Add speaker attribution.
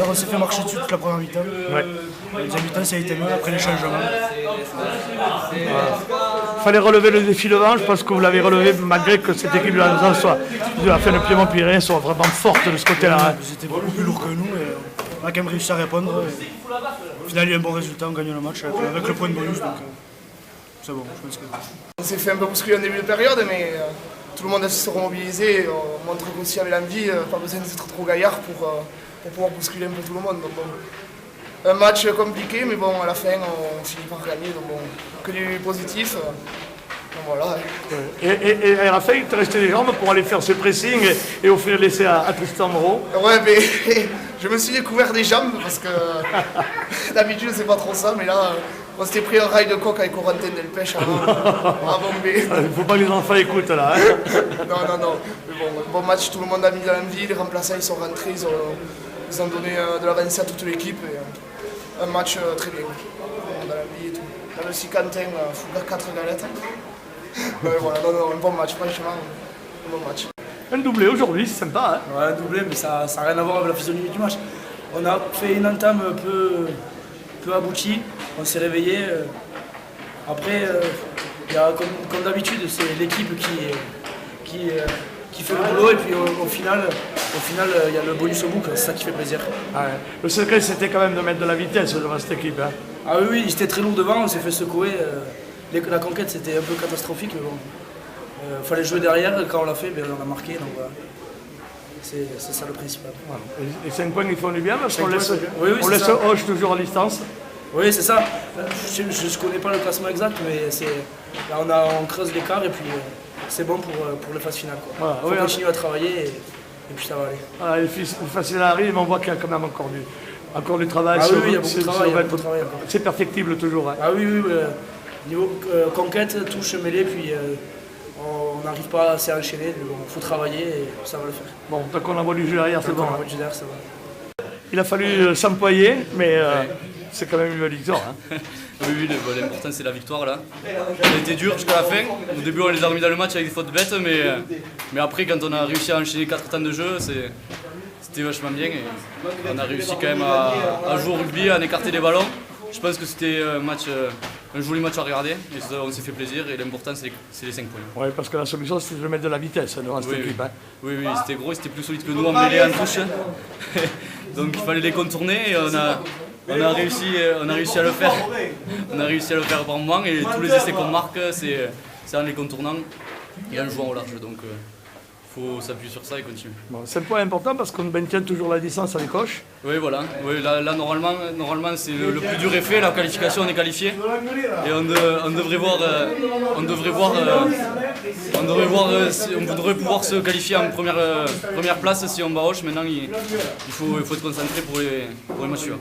Speaker 1: on s'est fait marcher dessus toute la première mi-temps.
Speaker 2: Ouais.
Speaker 1: La deuxième mi-temps, ça a été mieux après les changements.
Speaker 2: Il fallait relever le défi devant, je pense que vous l'avez relevé malgré que cette équipe de la maison soit de la fin de Piémont-Pyrénées soit vraiment forte de ce côté-là. Hein.
Speaker 1: Ils étaient beaucoup plus lourds que nous et on a quand même réussi à répondre. Au final, il y a eu un bon résultat, on gagne le match avec le point de bonus, donc c'est bon, je pense que...
Speaker 3: On s'est fait un peu bousculer en début de période, mais tout le monde s'est remobilisé. On montre qu'aussi avec l'envie, pas besoin d'être trop gaillard pour pouvoir bousculer un peu tout le monde. Donc, bon, un match compliqué, mais bon, à la fin, on finit par gagner. Donc, bon, que du positif. Donc, voilà.
Speaker 2: Et à la fin, il te restait des jambes pour aller faire ce pressing et offrir l'essai à Tristan Moreau.
Speaker 3: Ouais, mais je me suis découvert des jambes parce que d'habitude, c'est pas trop ça, mais là. On s'était pris un rail de coq avec Corentin Delpech avant Bombay.
Speaker 2: Il ne faut pas que les enfants écoutent là. Hein.
Speaker 3: Non. Mais bon match, tout le monde a mis dans l'envie, les remplaçants ils sont rentrés, ils ont donné de l'avancée à toute l'équipe. Un match très bien. Dans l'envie et tout. Là aussi Quentin, il faut faire 4 galettes. Voilà, un bon match, franchement, un bon match.
Speaker 2: Un doublé aujourd'hui, c'est sympa. Hein.
Speaker 4: Ouais, un doublé, mais ça n'a rien à voir avec la physionomie du match. On a fait une entame un peu aboutie, on s'est réveillé. Après, comme d'habitude, c'est l'équipe qui fait le boulot et puis au final, il y a le bonus au bout, c'est ça qui fait plaisir.
Speaker 2: Ah ouais. Le secret, c'était quand même de mettre de la vitesse devant cette équipe. Hein.
Speaker 4: Ah oui, ils étaient très lourds devant, on s'est fait secouer. La conquête, c'était un peu catastrophique, mais bon. Fallait jouer derrière, quand on l'a fait, on a marqué, donc voilà. C'est ça le principal.
Speaker 2: Voilà. Et 5 points, ils font du bien parce qu'on laisse Hoche toujours à distance.
Speaker 4: Oui, c'est ça. Je ne connais pas le classement exact, mais là, on creuse l'écart et puis c'est bon pour la phase finale. Voilà. Il faut continuer à travailler et puis ça va aller.
Speaker 2: Voilà, les phases finales arrivent, mais on voit qu'il y a quand même encore du travail.
Speaker 4: Ah oui, il y a beaucoup de travail.
Speaker 2: C'est perfectible toujours. Hein.
Speaker 4: Ah oui. Niveau conquête, touche, mêlée, puis on n'arrive pas assez à enchaîner. Il faut travailler et ça va le faire.
Speaker 2: Bon, tant qu'on envoie du jeu derrière, c'est bon.
Speaker 4: Ça va.
Speaker 2: Il a fallu s'employer, mais c'est quand même une victoire. Hein.
Speaker 5: Oui, l'important c'est la victoire là. On a été dur jusqu'à la fin. Au début on les a remis dans le match avec des fautes bêtes, mais après quand on a réussi à enchaîner 4 temps de jeu, c'était vachement bien. Et on a réussi quand même à jouer au rugby, à en écarter des ballons. Je pense que c'était un joli match à regarder et on s'est fait plaisir et l'important c'est les 5 points.
Speaker 2: Oui, parce que la solution c'était de mettre de la vitesse devant cette équipe. Hein.
Speaker 5: Oui, c'était gros, c'était plus solide que nous en mêlée en touche. Donc il fallait les contourner et on a réussi à le faire. On a réussi à le faire par moment et tous les essais qu'on marque c'est en les contournant et en jouant au large. Donc il faut s'appuyer sur ça et continuer.
Speaker 2: Bon, c'est un point important parce qu'on maintient toujours la distance avec Hoche.
Speaker 5: Oui, voilà. Oui, là normalement c'est le plus dur est fait. La qualification, on est qualifié. Et on devrait pouvoir se qualifier en première place si on bat Hoche. Maintenant, il faut être concentré pour les matchs suivants.